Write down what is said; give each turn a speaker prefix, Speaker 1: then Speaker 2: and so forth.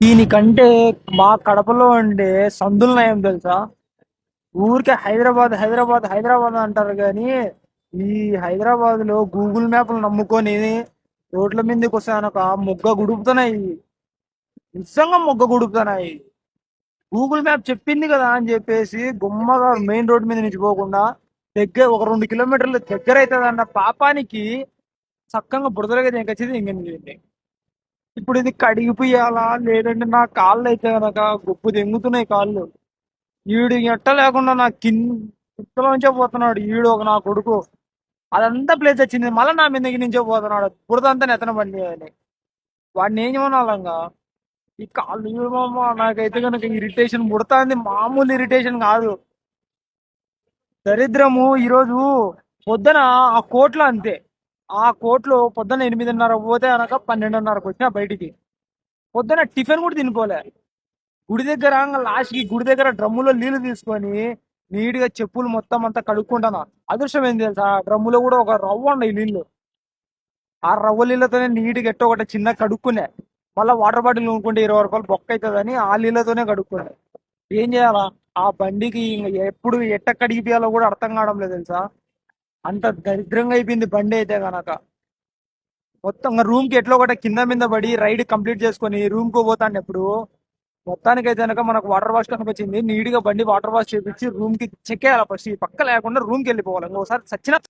Speaker 1: దీనికంటే మా కడపలో ఉండే సందులు నయం తెలుసా. ఊరికే హైదరాబాద్ హైదరాబాద్ హైదరాబాద్ అంటారు కానీ ఈ హైదరాబాద్ లో గూగుల్ మ్యాప్లు నమ్ముకొని రోడ్ల మీదకి వస్తాయనక మొగ్గ గుడుపుతున్నాయి. నిజంగా మొగ్గ గుడుపుతున్నాయి. గూగుల్ మ్యాప్ చెప్పింది కదా అని చెప్పేసి గుమ్మగా మెయిన్ రోడ్ మీద నుంచి పోకుండా దగ్గర ఒక 2 కిలోమీటర్ల దగ్గర అవుతుంది అన్న పాపానికి చక్కగా బుడదలుగా దేనికొచ్చేది ఇంకెందుకు. ఇప్పుడు ఇది కడిగిపోయాలా లేదంటే నా కాళ్ళు అయితే కనుక గొప్పు తెంగుతున్నాయి కాళ్ళు. ఈడు ఎట్ట లేకుండా నా కిందలోంచే పోతున్నాడు ఈడు ఒక నా కొడుకు. అదంతా ప్లేస్ వచ్చింది మళ్ళీ నా మీద నుంచే పోతున్నాడు బురదంతా నెత్తన బండి అని. వాడిని ఏం చేయమనాలంగా. ఈ కాళ్ళు చూడమమ్మ నాకైతే కనుక ఇరిటేషన్ పుడుతుంది, మామూలు ఇరిటేషన్ కాదు. దరిద్రము ఈరోజు పొద్దున ఆ కోట్లో అంతే. ఆ కోట్లో పొద్దున 8:30 పోతే అనక 12:30కు వచ్చిన బయటికి. పొద్దున టిఫిన్ కూడా తినిపోలే. గుడి దగ్గర లాస్ట్కి గుడి దగ్గర డ్రమ్ములో నీళ్లు తీసుకొని నీట్ గా చెప్పులు మొత్తం అంతా కడుక్కుంటాను. అదృష్టం ఏంది తెలుసా, డ్రమ్ములో కూడా ఒక రవ్వ ఉన్నాయి నీళ్లు. ఆ రవ్వ నీళ్ళతోనే నీట్గా ఎట్టో ఒకటి చిన్న కడుక్కునే. మళ్ళీ వాటర్ బాటిల్ కొనుక్కుంటే 20 రూపాయలు బొక్క అవుతుందని ఆ నీళ్ళతోనే కడుక్కునే. ఏం చేయాలా. ఆ బండికి ఎప్పుడు ఎట్ట కడిగిపోయాలో కూడా అర్థం కావడం లేదు తెలుసా. అంత దరిద్రంగా అయిపోయింది బండి అయితే గనక. మొత్తం రూమ్ కి ఎట్లా ఒకటి కింద మీద పడి రైడ్ కంప్లీట్ చేసుకొని రూమ్ కు పోతాను ఎప్పుడు. మొత్తానికి అయితే కనుక మనకు వాటర్ వాష్ కనుక వచ్చింది, నీట్ గా బండి వాటర్ వాష్ చేపించి రూమ్ కి చెక్ చేయాలి. ఫస్ట్ ఈ పక్క లేకుండా రూమ్ కి వెళ్ళిపోవాలి. ఇంకోసారి సచిన